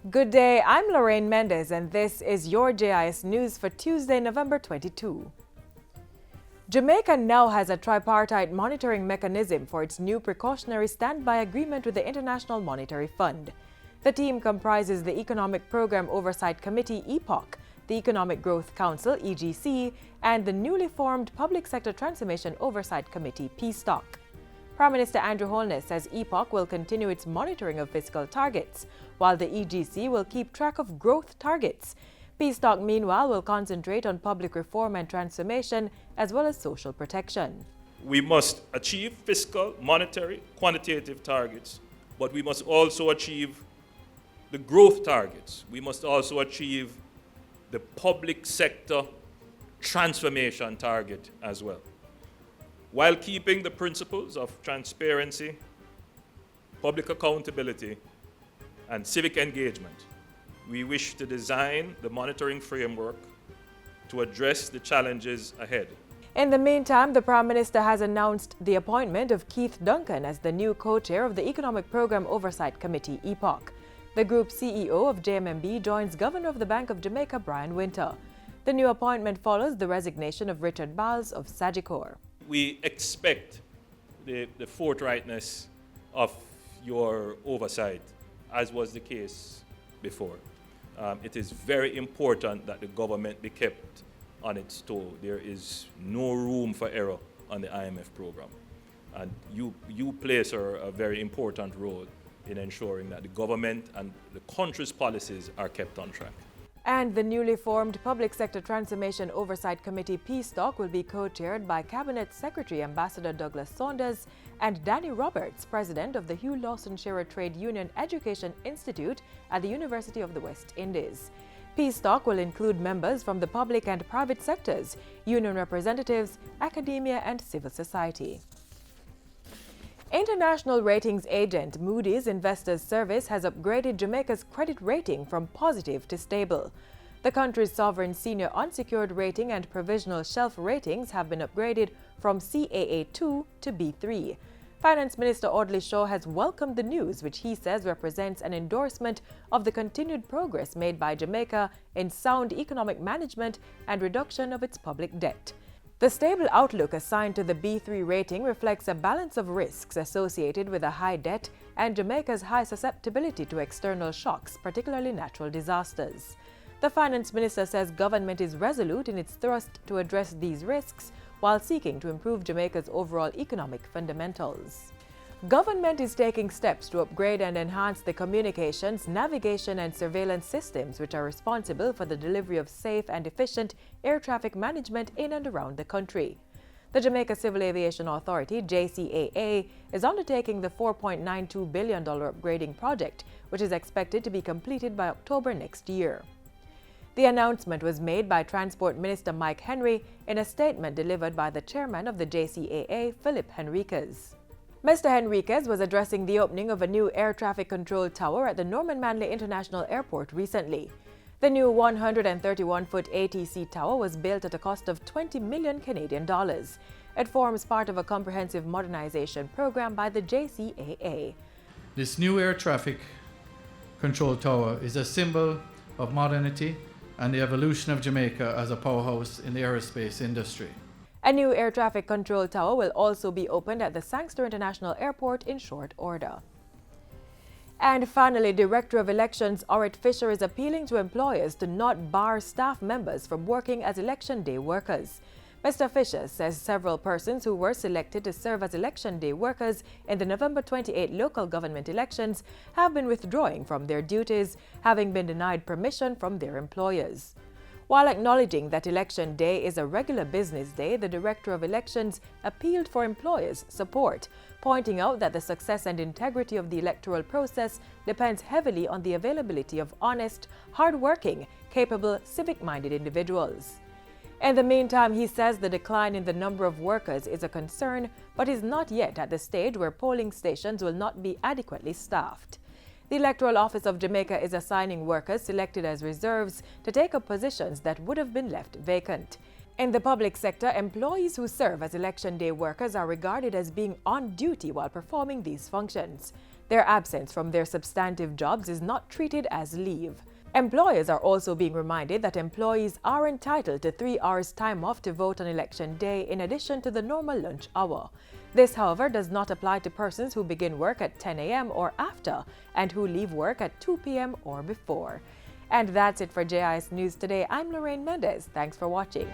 Good day, I'm Lorraine Mendez and this is your JIS News for Tuesday, November 22. Jamaica now has a tripartite monitoring mechanism for its new precautionary standby agreement with the International Monetary Fund. The team comprises the Economic Program Oversight Committee (EPOC), the Economic Growth Council (EGC), and the newly formed Public Sector Transformation Oversight Committee (PSTOC). Prime Minister Andrew Holness says EPOC will continue its monitoring of fiscal targets, while the EGC will keep track of growth targets. PSTOC, meanwhile, will concentrate on public reform and transformation, as well as social protection. We must achieve fiscal, monetary, quantitative targets, but we must also achieve the growth targets. We must also achieve the public sector transformation target as well, while keeping the principles of transparency, public accountability, and civic engagement. We wish to design the monitoring framework to address the challenges ahead. In the meantime, the Prime Minister has announced the appointment of Keith Duncan as the new co-chair of the Economic Program Oversight Committee, EPOC. The group CEO of JMMB joins Governor of the Bank of Jamaica, Brian Winter. The new appointment follows the resignation of Richard Bals of Sagicor. We expect the forthrightness of your oversight, as was the case before. It is very important that the government be kept on its toe. There is no room for error on the IMF program. And you play, sir, a very important role in ensuring that the government and the country's policies are kept on track. And the newly formed Public Sector Transformation Oversight Committee (PSTOC) will be co-chaired by Cabinet Secretary Ambassador Douglas Saunders and Danny Roberts, President of the Hugh Lawson Shearer Trade Union Education Institute at the University of the West Indies. PSTOC will include members from the public and private sectors, union representatives, academia, and civil society. International ratings agent Moody's Investors Service has upgraded Jamaica's credit rating from positive to stable. The country's sovereign senior unsecured rating and provisional shelf ratings have been upgraded from CAA2 to B3. Finance Minister Audley Shaw has welcomed the news, which he says represents an endorsement of the continued progress made by Jamaica in sound economic management and reduction of its public debt. The stable outlook assigned to the B3 rating reflects a balance of risks associated with a high debt and Jamaica's high susceptibility to external shocks, particularly natural disasters. The Finance Minister says government is resolute in its thrust to address these risks while seeking to improve Jamaica's overall economic fundamentals. Government is taking steps to upgrade and enhance the communications, navigation, and surveillance systems which are responsible for the delivery of safe and efficient air traffic management in and around the country. The Jamaica Civil Aviation Authority, JCAA, is undertaking the $4.92 billion upgrading project, which is expected to be completed by October next year. The announcement was made by Transport Minister Mike Henry in a statement delivered by the chairman of the JCAA, Philip Henriquez. Mr. Henriquez was addressing the opening of a new air traffic control tower at the Norman Manley International Airport recently. The new 131-foot ATC tower was built at a cost of 20 million Canadian dollars. It forms part of a comprehensive modernization program by the JCAA. This new air traffic control tower is a symbol of modernity and the evolution of Jamaica as a powerhouse in the aerospace industry. A new air traffic control tower will also be opened at the Sangster International Airport in short order. And finally, Director of Elections Orrit Fisher is appealing to employers to not bar staff members from working as Election Day workers. Mr. Fisher says several persons who were selected to serve as Election Day workers in the November 28 local government elections have been withdrawing from their duties, having been denied permission from their employers. While acknowledging that Election Day is a regular business day, the Director of Elections appealed for employers' support, pointing out that the success and integrity of the electoral process depends heavily on the availability of honest, hard-working, capable, civic-minded individuals. In the meantime, he says the decline in the number of workers is a concern, but is not yet at the stage where polling stations will not be adequately staffed. The Electoral Office of Jamaica is assigning workers selected as reserves to take up positions that would have been left vacant. In the public sector, employees who serve as Election Day workers are regarded as being on duty while performing these functions. Their absence from their substantive jobs is not treated as leave. Employers are also being reminded that employees are entitled to 3 hours time off to vote on election day in addition to the normal lunch hour. This, however, does not apply to persons who begin work at 10 a.m. or after and who leave work at 2 p.m. or before. And that's it for JIS News Today. I'm Lorraine Mendez. Thanks for watching.